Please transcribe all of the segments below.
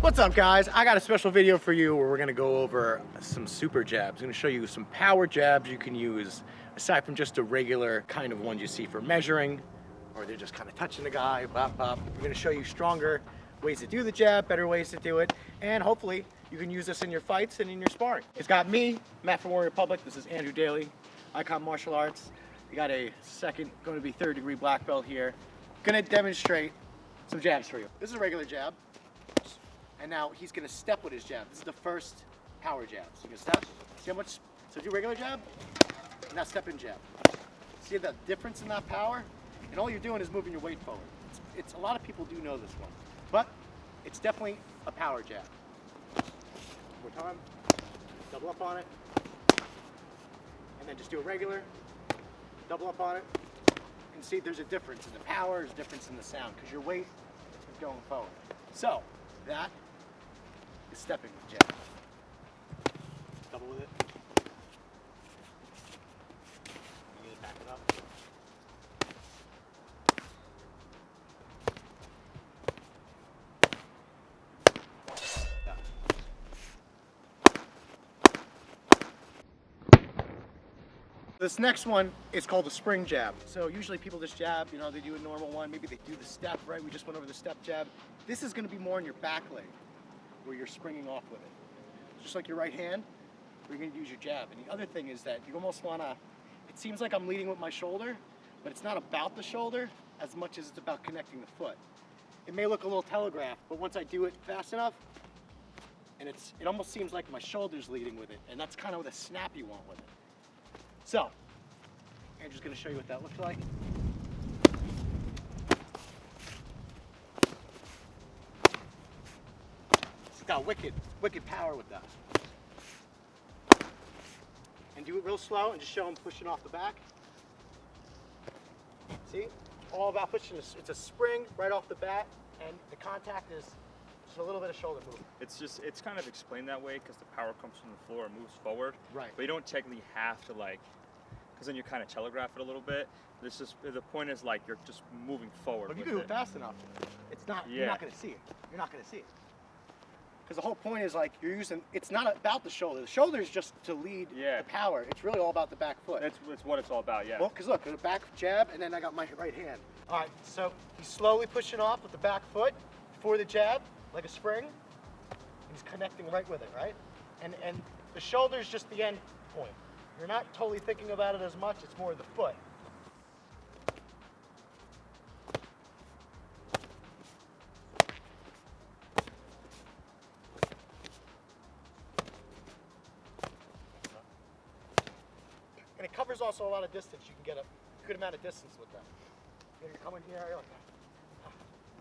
What's up, guys? I got a special video for you where we're gonna go over some super jabs. I'm gonna show you some power jabs you can use aside from just a regular kind of ones you see for measuring, or they're just kind of touching the guy, bop, bop. We're gonna show you stronger ways to do the jab, better ways to do it, and hopefully you can use this in your fights and in your sparring. It's got me, Matt from Warrior Republic. This is Andrew Daly, Icon Martial Arts. You got a second, going to be third degree black belt here. Gonna demonstrate some jabs for you. This is a regular jab. And now he's gonna step with his jab. This is the first power jab. So you can step, see how much, so do regular jab, and now step in jab. See the difference in that power? And all you're doing is moving your weight forward. It's a lot of people do know this one, but it's definitely a power jab. One more time, double up on it, and then just do a regular, double up on it, and see there's a difference in the power, there's a difference in the sound, because your weight is going forward. So, that is stepping with jab. Double with it. You need to back it up. Yeah. This next one is called the spring jab. So usually people just jab, you know, they do a normal one, maybe they do the step, right? We just went over the step jab. This is gonna be more in your back leg, where you're springing off with it. Just like your right hand, you're gonna use your jab. And the other thing is that you almost wanna, it seems like I'm leading with my shoulder, but it's not about the shoulder as much as it's about connecting the foot. It may look a little telegraphed, but once I do it fast enough, and it almost seems like my shoulder's leading with it, and that's kind of the snap you want with it. So, Andrew's gonna show you what that looks like. It's got wicked power with that. And do it real slow and just show him pushing off the back. See? All about pushing, it's a spring right off the bat, and the contact is just a little bit of shoulder movement. It's kind of explained that way because the power comes from the floor and moves forward. Right. But you don't technically have to, like, because then you kind of telegraph it a little bit. This is, the point is, like, you're just moving forward. But if you do it fast enough, it's not, you're not gonna see it. You're not gonna see it. Because the whole point is, like, you're using, it's not about the shoulder. The shoulder is just to lead the power. It's really all about the back foot. That's what it's all about, yeah. Well, because look, the back jab, and then I got my right hand. All right, so he's slowly pushing off with the back foot for the jab, like a spring. He's connecting right with it, right? And the shoulder is just the end point. You're not totally thinking about it as much, it's more the foot. And it covers also a lot of distance. You can get a good amount of distance with that. You're coming here, you're like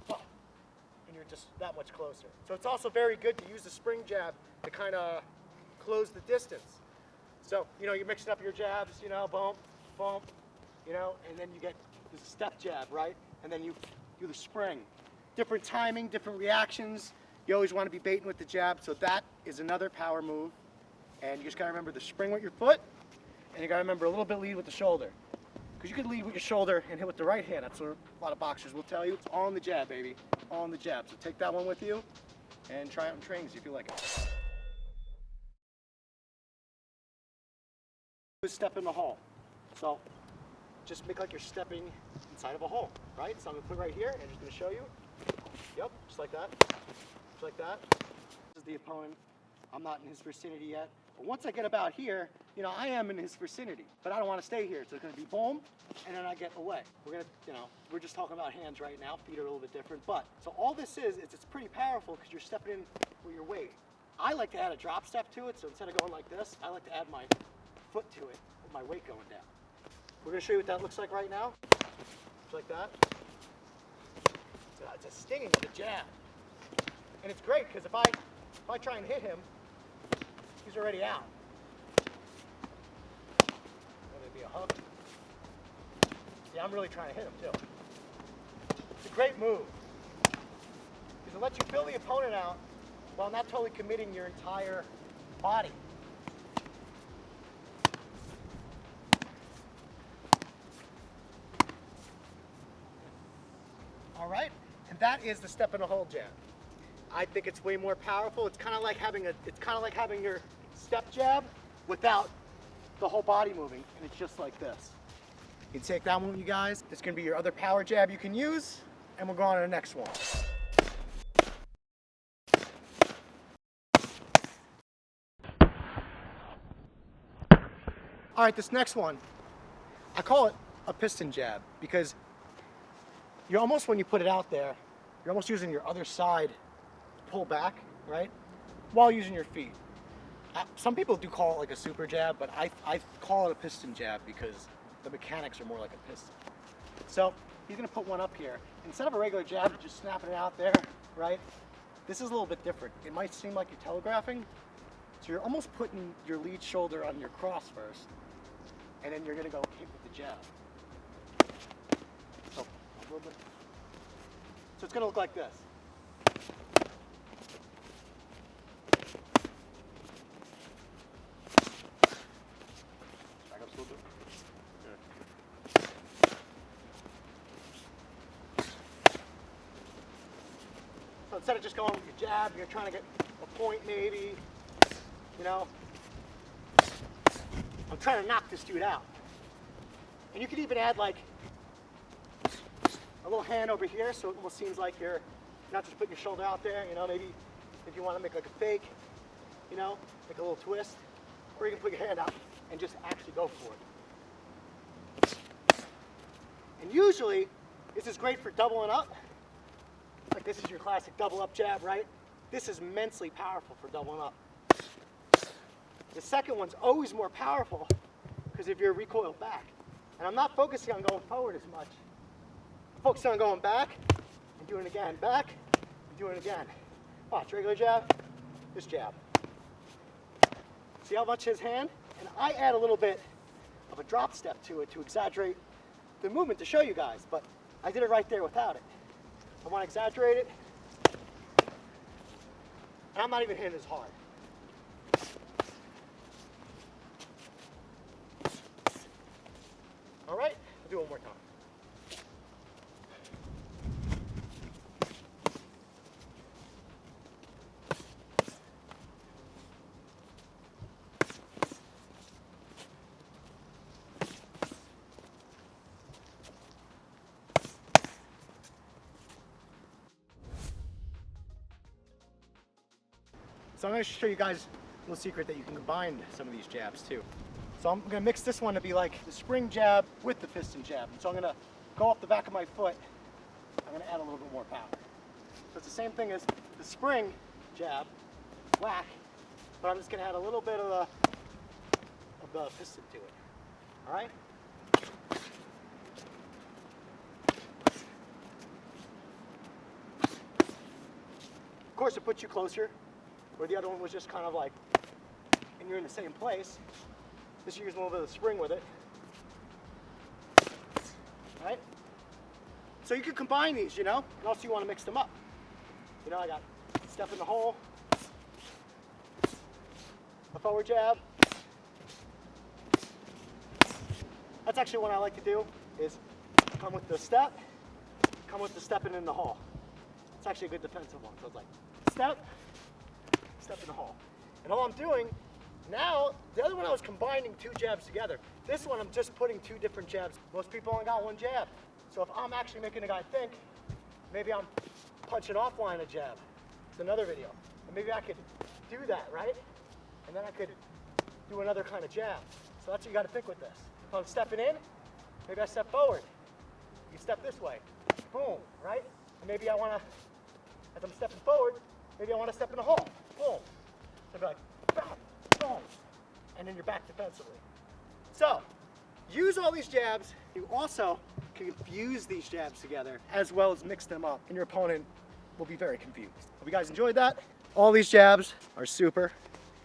that. And you're just that much closer. So it's also very good to use the spring jab to kind of close the distance. So, you know, you're mixing up your jabs, you know, boom, boom, you know, and then you get the step jab, right? And then you do the spring. Different timing, different reactions. You always want to be baiting with the jab. So that is another power move. And you just got to remember the spring with your foot. And you got to remember a little bit lead with the shoulder. Because you can lead with your shoulder and hit with the right hand. That's what a lot of boxers will tell you. It's all in the jab, baby. All in the jab. So take that one with you and try it in training if you like it. Step in the hole. So just make like you're stepping inside of a hole, right? So I'm gonna put right here and just gonna show you. Yep, just like that. Just like that. This is the opponent. I'm not in his vicinity yet. But once I get about here, you know, I am in his vicinity. But I don't want to stay here. So it's gonna be boom, and then I get away. We're gonna, you know, we're just talking about hands right now. Feet are a little bit different. But so all this is it's pretty powerful because you're stepping in with your weight. I like to add a drop step to it, so instead of going like this, I like to add my foot to it with my weight going down. We're going to show you what that looks like right now. Just like that. So it's a stinging of the jab. And it's great because if I try and hit him, he's already out. Whether it be a hook. See, I'm really trying to hit him too. It's a great move. Because it lets you fill the opponent out while not totally committing your entire body. All right, and that is the step in a hole jab. I think it's way more powerful. It's kind of like having your step jab without the whole body moving, and it's just like this. You can take that one, you guys. It's gonna be your other power jab you can use, and we'll go on to the next one. All right, this next one, I call it a piston jab because you're almost, when you put it out there, you're almost using your other side to pull back, right? While using your feet. Some people do call it like a super jab, but I call it a piston jab because the mechanics are more like a piston. So he's gonna put one up here. Instead of a regular jab, just snapping it out there, right? This is a little bit different. It might seem like you're telegraphing. So you're almost putting your lead shoulder on your cross first, and then you're gonna go hit with the jab. So a little bit. So it's gonna look like this. Back up just a little bit. Good. So instead of just going with your jab, you're trying to get a point maybe, you know. I'm trying to knock this dude out. And you could even add like a little hand over here, so it almost seems like you're not just putting your shoulder out there, you know, maybe if you want to make like a fake, you know, make a little twist, or you can put your hand out and just actually go for it. And usually, this is great for doubling up. Like this is your classic double up jab, right? This is immensely powerful for doubling up. The second one's always more powerful because if you're recoiled back. And I'm not focusing on going forward as much. I'm focusing on going back and doing it again, back and doing it again. Watch, regular jab, this jab. See how much his hand? And I add a little bit of a drop step to it to exaggerate the movement to show you guys, but I did it right there without it. I want to exaggerate it. And I'm not even hitting as hard. All right, I'll do it one more time. So I'm going to show you guys a little secret that you can combine some of these jabs too. So I'm going to mix this one to be like the spring jab with the piston jab. And so I'm going to go off the back of my foot. I'm going to add a little bit more power. So it's the same thing as the spring jab, whack, but I'm just going to add a little bit of the piston to it. All right? Of course, it puts you closer, where the other one was just kind of like, and you're in the same place. Just use a little bit of spring with it. All right? So you can combine these, you know, and also you want to mix them up. You know, I got step in the hole, a forward jab. That's actually what I like to do, is come with the step, come with the stepping in the hole. It's actually a good defensive one. So it's like step, step in the hole. And all I'm doing now, the other one I was combining two jabs together. This one I'm just putting two different jabs. Most people only got one jab. So if I'm actually making a guy think, maybe I'm punching offline a jab. It's another video. And maybe I could do that, right? And then I could do another kind of jab. So that's what you got to think with this. If I'm stepping in, maybe I step forward. You step this way. Boom, right? And maybe I want to, as I'm stepping forward, maybe I want to step in the hole. Boom. So I'd be like, bam, boom. And then you're back defensively. So, use all these jabs. You also can fuse these jabs together as well as mix them up, and your opponent will be very confused. Hope you guys enjoyed that. All these jabs are super,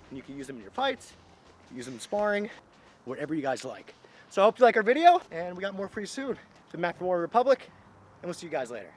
and you can use them in your fights, use them in sparring, whatever you guys like. So I hope you like our video, and we got more for you soon. The Mac from Warrior Republic, and we'll see you guys later.